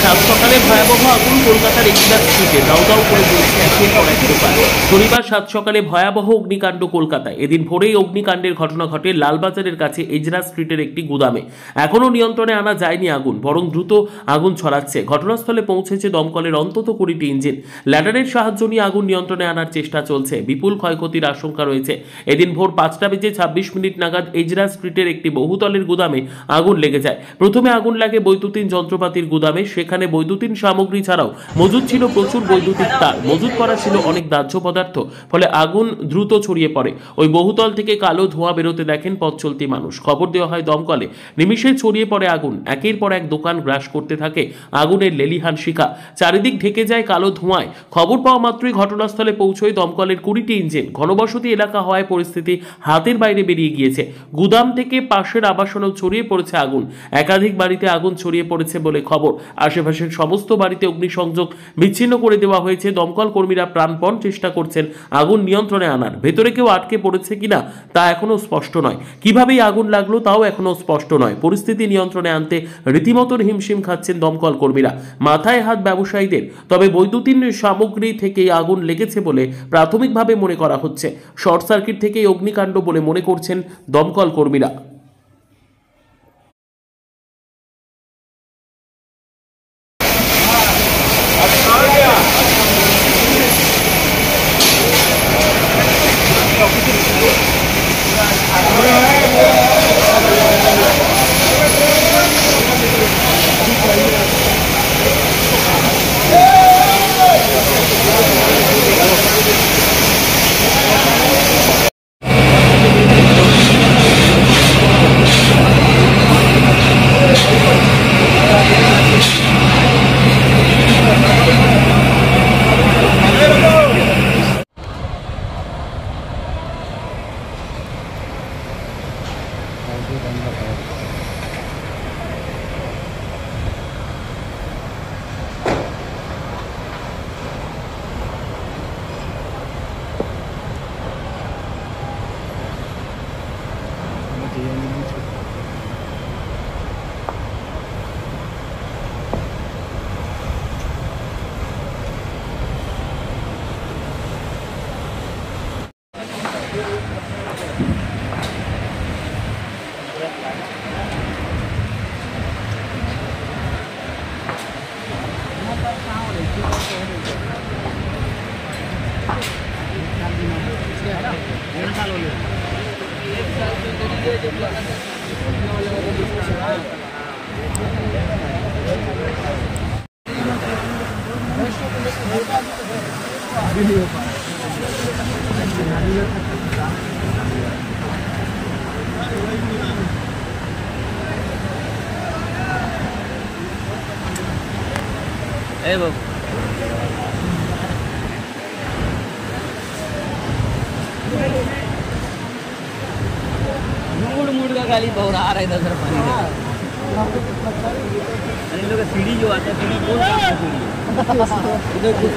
সাত সকালে ভয়াবহ আগুন কলকাতার এক্সপ্রেস স্ট্রিটে দাউ দাউ করে জ্বলছে একের পর এক দোকান। শনিবার সাত সকালে ভয়াবহ অগ্নিকাণ্ড কলকাতায়। এদিন ভোরেই অগ্নিকাণ্ডের ঘটনা ঘটে লালবাজারের কাছে এজরা স্ট্রিটের একটি গুদামে। এখনও নিয়ন্ত্রণে আনা যায়নি আগুন, বরং দ্রুত আগুন ছড়াচ্ছে। ঘটনাস্থলে পৌঁছেছে দমকলের অন্তত 20টি ইঞ্জিন। ল্যাডারের সাহায্য নিয়ে আগুন নিয়ন্ত্রণে আনার চেষ্টা চলছে। বিপুল ক্ষয়ক্ষতির আশঙ্কা রয়েছে। এদিন ভোর 5:26 নাগাদ এজরা স্ট্রিটের একটি বহুতলের গুদামে আগুন লেগে যায়। প্রথমে আগুন লাগে বৈদ্যুতিন যন্ত্রপাতির গুদামে। সেখানে বৈদ্যুতিন সামগ্রী ছাড়াও মজুদ ছিল প্রচুর বৈদ্যুতিক তার, মজুদ করা ছিল অনেক দাহ্য পদার্থ। ফলে আগুন দ্রুত ছড়িয়ে পড়ে। ওই বহুতল থেকে কালো ধোঁয়া বেরোতে দেখেন পথ চলতি মানুষ। খবর দেওয়া হয় দমকলে। নিমিষে ছড়িয়ে পড়ে আগুন। একের পর এক দোকান গ্রাস করতে থাকে আগুনের লেলিহান শিখা। চারিদিক ঢেকে যায় কালো ধোঁয়ায়। খবর পাওয়া মাত্রই ঘটনাস্থলে পৌঁছয় দমকলের 20টি ইঞ্জিন। ঘনবসতি এলাকা হওয়ায় পরিস্থিতি হাতের বাইরে বেরিয়ে গিয়েছে। গুদাম থেকে পাশের আবাসনেও ছড়িয়ে পড়েছে আগুন। একাধিক বাড়িতে আগুন ছড়িয়ে পড়েছে বলে খবর। আশেপাশের সমস্ত বাড়িতে অগ্নিসংযোগ বিচ্ছিন্ন করে দেওয়া হয়েছে। দমকল কর্মীরা প্রাণপণ চেষ্টা করছেন আগুন নিয়ন্ত্রণে আনার। ভেতরে কেউ আটকে পড়েছে কিনা তা এখনো স্পষ্ট নয়। কিভাবেই আগুন লাগলো তাও এখনো স্পষ্ট নয়। পরিস্থিতি নিয়ন্ত্রণে আনতে রীতিমতন হিমশিম খাচ্ছেন দমকল কর্মীরা। মাথায় হাত ব্যবসায়ীদের। তবে বৈদ্যুতিন সামগ্রী থেকেই আগুন লেগেছে বলে প্রাথমিকভাবে মনে করা হচ্ছে। শর্ট সার্কিট থেকেই অগ্নিকাণ্ড বলে মনে করছেন দমকল কর্মীরা। मूड का गाली बहुत आ रहा है इधर पानी का। सीढ़ी जो आता है सीढ़ी कौन सा सीढ़ी इधर कुछ